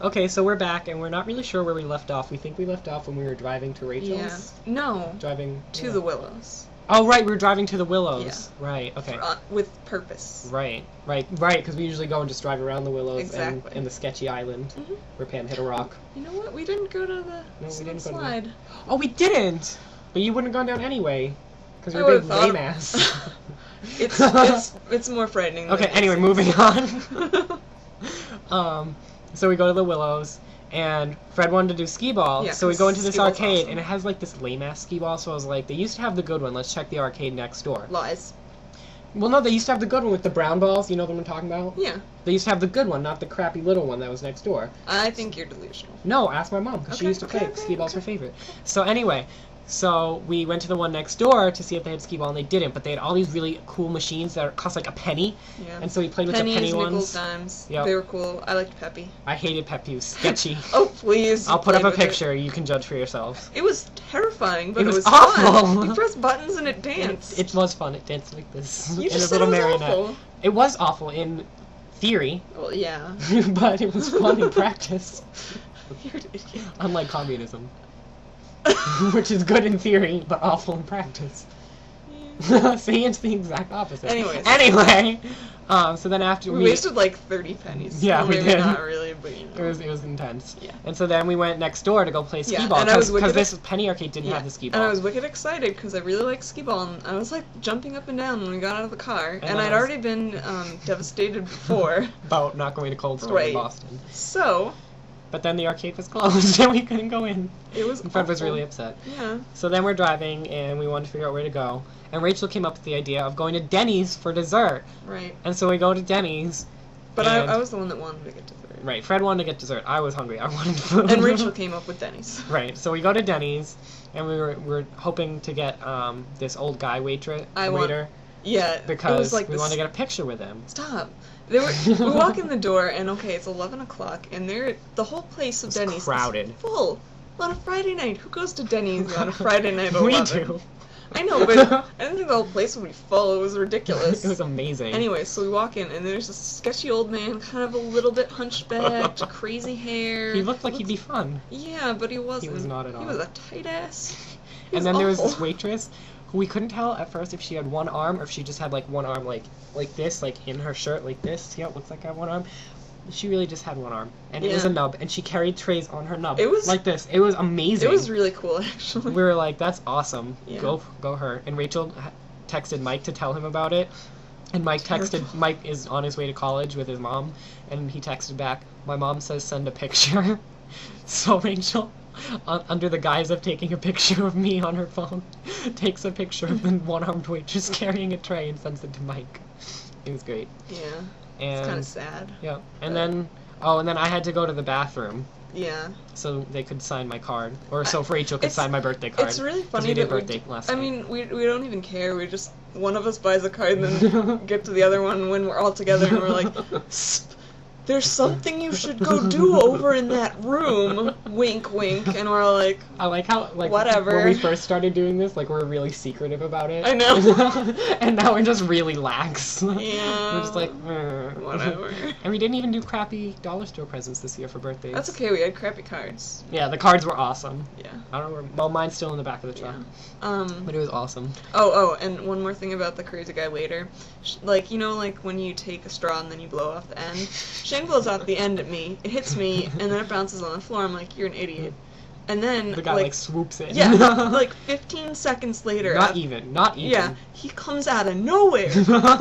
Okay, so we're back, and we're not really sure where we left off. We think we left off when we were driving to Rachel's. Yeah. No. Driving to the Willows. Oh, right, we were driving to the Willows. Yeah. Right, okay. With purpose. Right, because we usually go and just drive around the Willows exactly. and the sketchy island where Pam hit a rock. You know what? We didn't go to the slide. Oh, we didn't! But you wouldn't have gone down anyway. Because you're a big lame ass. It's more frightening. Okay, anyway, moving on. So we go to the Willows, and Fred wanted to do skee-ball, so we go into this arcade, awesome. And it has, like, this lame-ass skee-ball, so I was like, they used to have the good one, let's check the arcade next door. Lies. Well, no, they used to have the good one with the brown balls, you know what I'm talking about? Yeah. They used to have the good one, not the crappy little one that was next door. I think you're delusional. No, ask my mom, because she used to play it. Skee-ball's her favorite. So anyway... So we went to the one next door to see if they had skee-ball, and they didn't. But they had all these really cool machines that cost like a penny. Yeah. And so we played with the penny ones. Nickels, dimes. Yep. They were cool. I liked Peppy. I hated Peppy. It was sketchy. Oh, please. I'll put up a picture. You can judge for yourselves. It was terrifying, but it was awful. Fun. You pressed buttons and it danced. It was fun. It danced like this. You just said it was awful. It was awful in theory. Well, yeah. But it was fun in practice. You're an idiot. Unlike communism. Which is good in theory, but awful in practice. Yeah. See, it's the exact opposite. Anyway, so then after we wasted like 30 pennies. Yeah, well, we did. Not really, but you know. It was intense. Yeah. And so then we went next door to go play skee-ball, because this penny arcade didn't have the skee-ball. And I was wicked excited because I really like skee-ball, and I was like jumping up and down when we got out of the car, and I'd already been devastated before. About not going to Cold Stone in Boston. So... But then the arcade was closed and we couldn't go in. It was and Fred was really upset. Yeah. So then we're driving and we wanted to figure out where to go. And Rachel came up with the idea of going to Denny's for dessert. Right. And so we go to Denny's. But I was the one that wanted to get dessert. Right. Fred wanted to get dessert. I was hungry. I wanted food. And Rachel came up with Denny's. Right. So we go to Denny's and we were hoping to get this old guy waiter. Yeah. Because we wanted to get a picture with him. Stop. We walk in the door, and it's 11 o'clock, and the whole place of Denny's crowded. is full. On a Friday night. Who goes to Denny's on a Friday night at 11? We do. I know, but I didn't think the whole place would be full. It was ridiculous. It was amazing. Anyway, so we walk in, and there's this sketchy old man, kind of a little bit hunchbacked, crazy hair. He looked like he'd be fun. Yeah, but he wasn't. He was not at all. He was a tight ass. And then there was this waitress who we couldn't tell at first if she had one arm or if she just had like one arm like this, like in her shirt like this. See how it looks like I have one arm? She really just had one arm. And it was a nub, and she carried trays on her nub. It was like this. It was amazing. It was really cool, actually. We were like, that's awesome. Yeah. Go her. And Rachel texted Mike to tell him about it. And Mike is on his way to college with his mom, and he texted back, my mom says send a picture. So Rachel, under the guise of taking a picture of me on her phone, takes a picture of the one-armed waitress carrying a tray and sends it to Mike. It was great. Yeah. And it's kind of sad. Yeah. And then I had to go to the bathroom. Yeah. So they could sign my card, or so Rachel could sign my birthday card. It's really funny we did that birthday last night. I mean, we don't even care. We just one of us buys a card, and then get to the other one when we're all together, and we're like, there's something you should go do over in that room. Wink, wink. And we're all like, I like how whatever. When we first started doing this, we're really secretive about it. I know. And now we're just really lax. Yeah. We're just like, whatever. And we didn't even do crappy dollar store presents this year for birthdays. That's okay. We had crappy cards. Yeah, the cards were awesome. Yeah. I don't know. Well, mine's still in the back of the truck. Yeah. But it was awesome. Oh, and one more thing about the crazy guy waiter. When you take a straw and then you blow off the end. Shane blows out the end at me. It hits me, and then it bounces on the floor. I'm like, you're an idiot. And then the guy swoops in. Yeah, 15 seconds later. Not even. Yeah, he comes out of nowhere,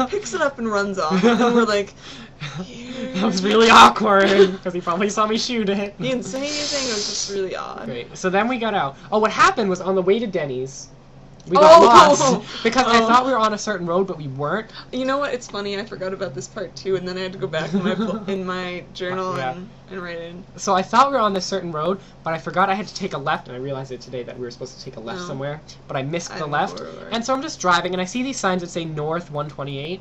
picks it up and runs off. And we're like, that was really awkward because he probably saw me shoot it. He didn't say anything. It was just really odd. Great. So then we got out. Oh, what happened was on the way to Denny's, we got lost because I thought we were on a certain road, but we weren't. You know what? It's funny. I forgot about this part too, and then I had to go back in my journal and write it in. So I thought we were on this certain road, but I forgot I had to take a left, and I realized it today that we were supposed to take a left somewhere, but I missed the left. And so I'm just driving, and I see these signs that say North 128.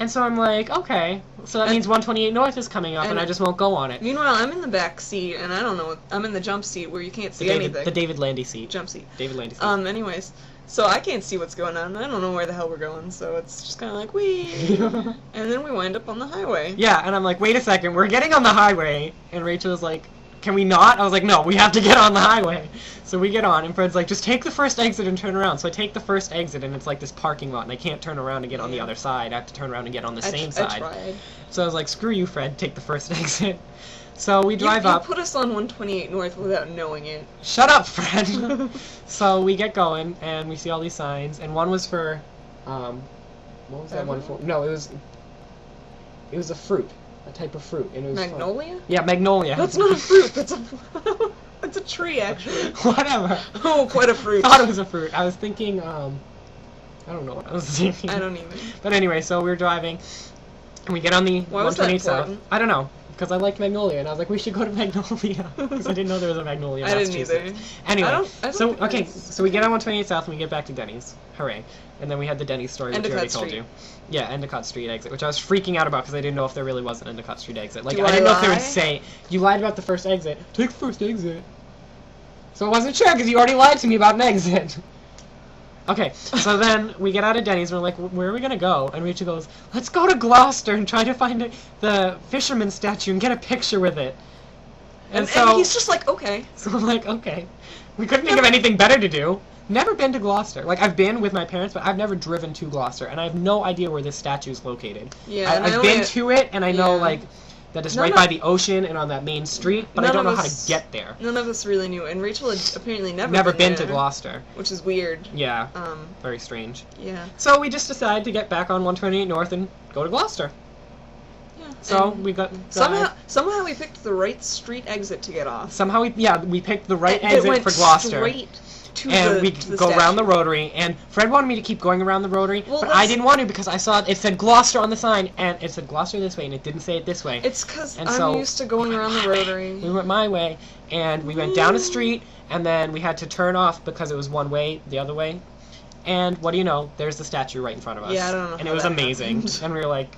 And so I'm like, okay, so that means 128 North is coming up, and I just won't go on it. Meanwhile, I'm in the back seat, and I don't know. I'm in the jump seat where you can't see anything. The David Landy seat. Jump seat. David Landy seat. Anyways, So I can't see what's going on. I don't know where the hell we're going, so it's just kind of like, wee. And then we wind up on the highway. Yeah, and I'm like, wait a second, we're getting on the highway. And Rachel was like, can we not? I was like, no, we have to get on the highway. So we get on, and Fred's like, just take the first exit and turn around. So I take the first exit, and it's like this parking lot, and I can't turn around and get on the other side. I have to turn around and get on the same side. I tried. So I was like, screw you, Fred, take the first exit. So we drive up. You put us on 128 North without knowing it. Shut up, Fred! So we get going, and we see all these signs, and one was for, what was that one for? No, it was a fruit. A type of fruit. And it was Magnolia? fun. Yeah, magnolia. That's not a fruit, that's a... That's a tree, actually. Whatever. Oh, quite a fruit. I thought it was a fruit. I was thinking, I don't know what I was thinking. I don't even. But anyway, so we're driving, and we get on the 128 South. I don't know, because I liked Magnolia, and I was like, we should go to Magnolia, because I didn't know there was a Magnolia in Massachusetts. I didn't either. Anyway, I don't so we get on 128 South, and we get back to Denny's. Hooray. And then we had the Denny's story, which I already told you. Yeah, Endicott Street exit, which I was freaking out about because I didn't know if there really was an Endicott Street exit. Like, I didn't know if they would say, you lied about the first exit. Take the first exit. So I wasn't sure because you already lied to me about an exit. Okay, so then we get out of Denny's and we're like, where are we going to go? And Rachel goes, let's go to Gloucester and try to find the fisherman statue and get a picture with it. And he's just like, okay. So I'm like, okay. We couldn't think of anything better to do. Never been to Gloucester. Like, I've been with my parents, but I've never driven to Gloucester, and I have no idea where this statue is located. Yeah, I've been to it, and I know, like, that it's right by the ocean and on that main street, but I don't know how to get there. None of us really knew, and Rachel had apparently never been to Gloucester. Which is weird. Yeah, very strange. Yeah. So we just decided to get back on 128 North and go to Gloucester. Yeah. So we got... Somehow we picked the right street exit to get off. Somehow we picked the right exit for Gloucester. Straight and we go around the rotary, and Fred wanted me to keep going around the rotary, but I didn't want to because I saw it said Gloucester on the sign, and it said Gloucester this way, and it didn't say it this way. It's because I'm used to going around the rotary. We went my way, and we went down a street, and then we had to turn off because it was one way the other way, and what do you know, there's the statue right in front of us. Yeah, I don't know. And it was amazing, and we were like,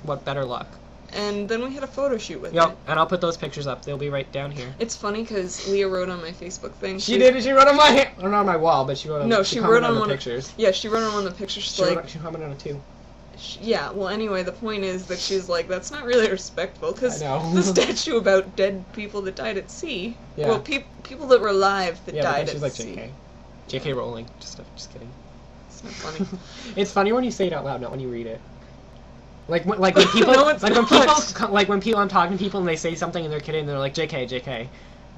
what better luck. And then we had a photo shoot with it. Yep, and I'll put those pictures up. They'll be right down here. It's funny because Leah wrote on my Facebook thing. She did. She wrote on my not on my wall, but she wrote on. No, she wrote on the pictures. Yeah, she wrote on one of the pictures. She commented on it too. Yeah. Well, anyway, the point is that she's like, that's not really respectful because the statue about dead people that died at sea. Yeah. Well, people that were alive that died she's at like sea. JK. JK Rowling. Just kidding. It's not funny. It's funny when you say it out loud, not when you read it. Like when people, no, it's when people, I'm talking to people and they say something and they're kidding and they're like JK, JK,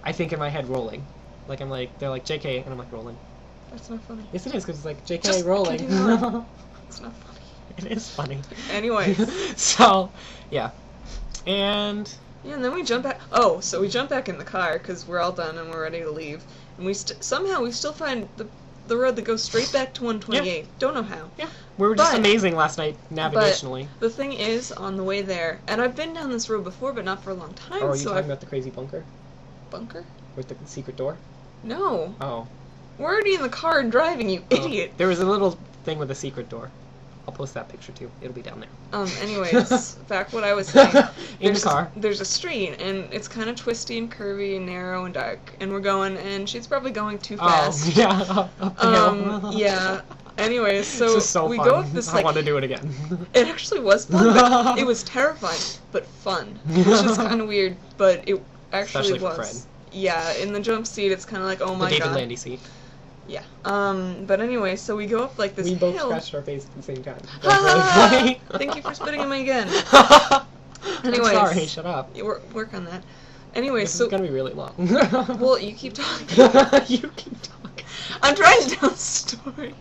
I think in my head Rowling, like I'm like they're like JK and I'm like Rowling. That's not funny. Yes, it is because it's like JK Rowling. It's not funny. It is funny. Anyways. So, yeah, and. Yeah, and then we jump back. Oh, so we jump back in the car because we're all done and we're ready to leave, and we somehow we still find the road that goes straight back to 128. Yeah. Don't know how. Yeah. We were just amazing last night, navigationally. But the thing is, on the way there, and I've been down this road before, but not for a long time. Oh, are you talking about the crazy bunker? Bunker? With the secret door? No. Oh. We're already in the car and driving, you idiot. There was a little thing with a secret door. I'll post that picture too. It'll be down there. Anyways, back what I was saying. In the car. There's a street, and it's kind of twisty and curvy and narrow and dark, and we're going, and she's probably going too fast. Oh, yeah. Up the hill. Yeah. Anyways, so, this is so we fun. go up this, like... I want to do it again. It actually was fun, but it was terrifying, but fun. Which is kind of weird, but it actually Especially was. For Fred. Yeah, in the jump seat, it's kind of like, oh my god. The David Landy seat. Yeah. But anyway, so we go up like this hill. We both scratched our face at the same time. Thank you for spitting in my gun. I'm Anyways. sorry, shut up. Work on that. Anyway, this is gonna be really long. Well, you keep talking. You keep talking. I'm trying to tell a story.